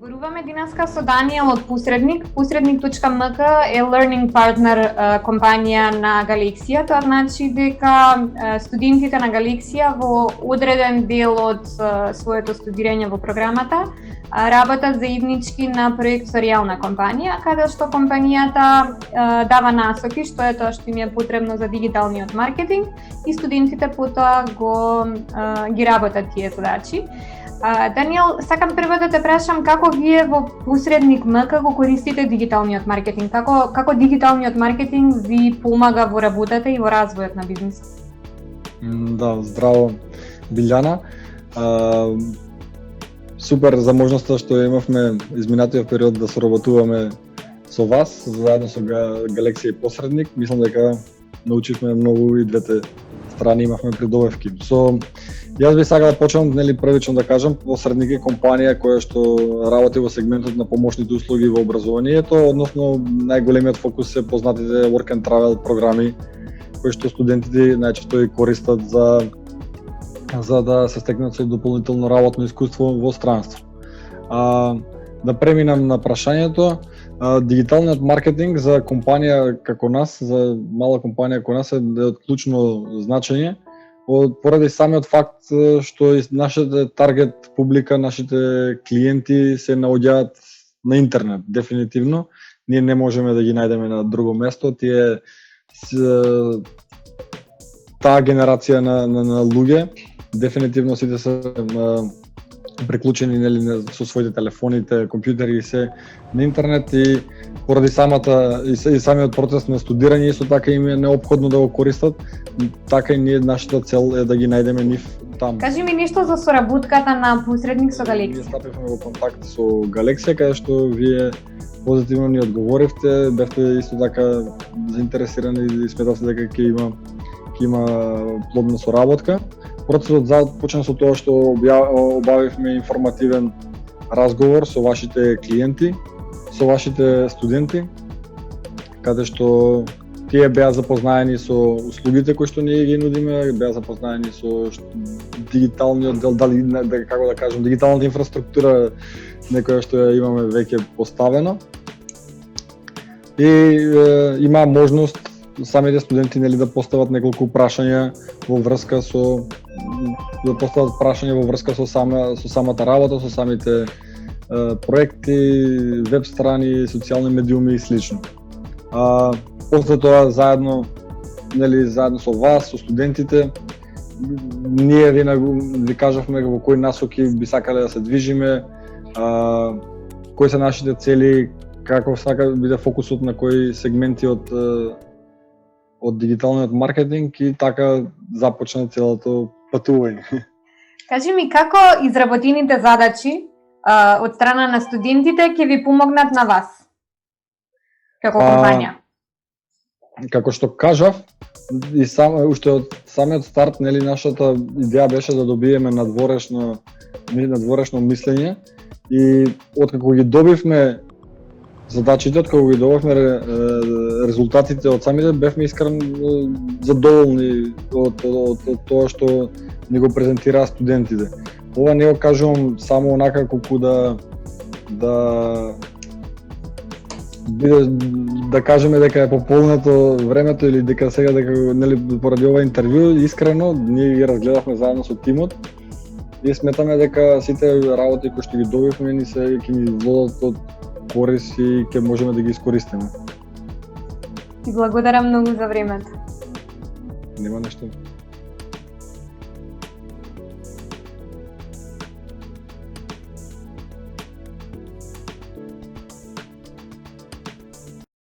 Зборуваме денеска со Даниел од Посредник. Посредник.мк е learning partner компанија на Галексија. Тоа значи дека студентите на Галексија во одреден дел од своето студирање во програмата работат заеднички на проект со реална компанија, каде што компанијата дава насоки што е тоа што им е потребно за дигиталниот маркетинг и студентите потоа ги работат тие задачи. Даниел, сакам прво да те прашам како вие во Посредник.мк го користите дигиталниот маркетинг, како дигиталниот маркетинг ви помага во работата и во развојот на бизнисот? Да, здраво Билјана. Супер за можноста што имавме изминатиот период да соработуваме со вас, заедно со Галексија и Посредник. Мислам дека научивме многу и двете страни имавме придобивки. Јас би сакал да почнам првично да кажам, Посредник е компанија која што работи во сегментот на помошните услуги во образованието, односно најголемиот фокус е познатите work and travel програми кои што студентите најчесто ги користат за да се стекнат со дополнително работно искуство во странство. Да преминам на прашањето, дигиталниот маркетинг за компанија како нас, за мала компанија како нас е од клучно значење, поради самиот факт што нашите таргет публика, нашите клиенти се наоѓаат на интернет, дефинитивно. Ние не можеме да ги најдеме на друго место. Таа генерација на луѓе, дефинитивно сите се приклучени со своите телефоните, компјутери и се на интернет и поради самиот процес на студирање исто така им е неопходно да го користат, така и ние нашата цел е да ги најдеме нив таму. Кажи ми нешто за соработката на Посредник со Галексија. Ние стапивме во контакт со Галексија, каде што вие позитивно ни одговоривте, бевте исто така заинтересирани и сметавте дека ќе има плодна соработка. Процесот започна со тоа што обавивме информативен разговор со вашите клиенти, со вашите студенти, каде што тие беа запознаени со услугите кои што ние ги нудиме, беа запознаени со дигиталниот дел, како да кажам, дигиталната инфраструктура некоја што ја имаме веќе поставено. И има можност самите студенти да постават неколку прашања во врска со самата работа, со самите проекти, веб страни, социјални медиуми и слично. После тоа заедно со вас, со студентите, ние ви кажавме во кои насоки би сакале да се движиме, кои се нашите цели, како сака биде фокусот на кои сегменти од дигиталниот маркетинг и така започна целото патување. Кажи ми како изработените задачи од страна на студентите ќе ви помогнат на вас како компанија? Како што кажав, и уште од самиот старт, нашата идеја беше да добиеме надворешно мислење и откако ги добивме задачите, откако ги добивме резултатите од самите, бевме искрено задоволни од тоа што ни го презентираа студентите. Ова не го кажувам само онака колку да кажеме дека е пополнето времето или дека сега поради ова интервју, искрено ние ги разгледавме заедно со тимот и сметаме дека сите работи кои што ги добивме ќе ни водат од корис и ќе можеме да ги искористиме. Ти благодарам многу за времето. Нема нешто.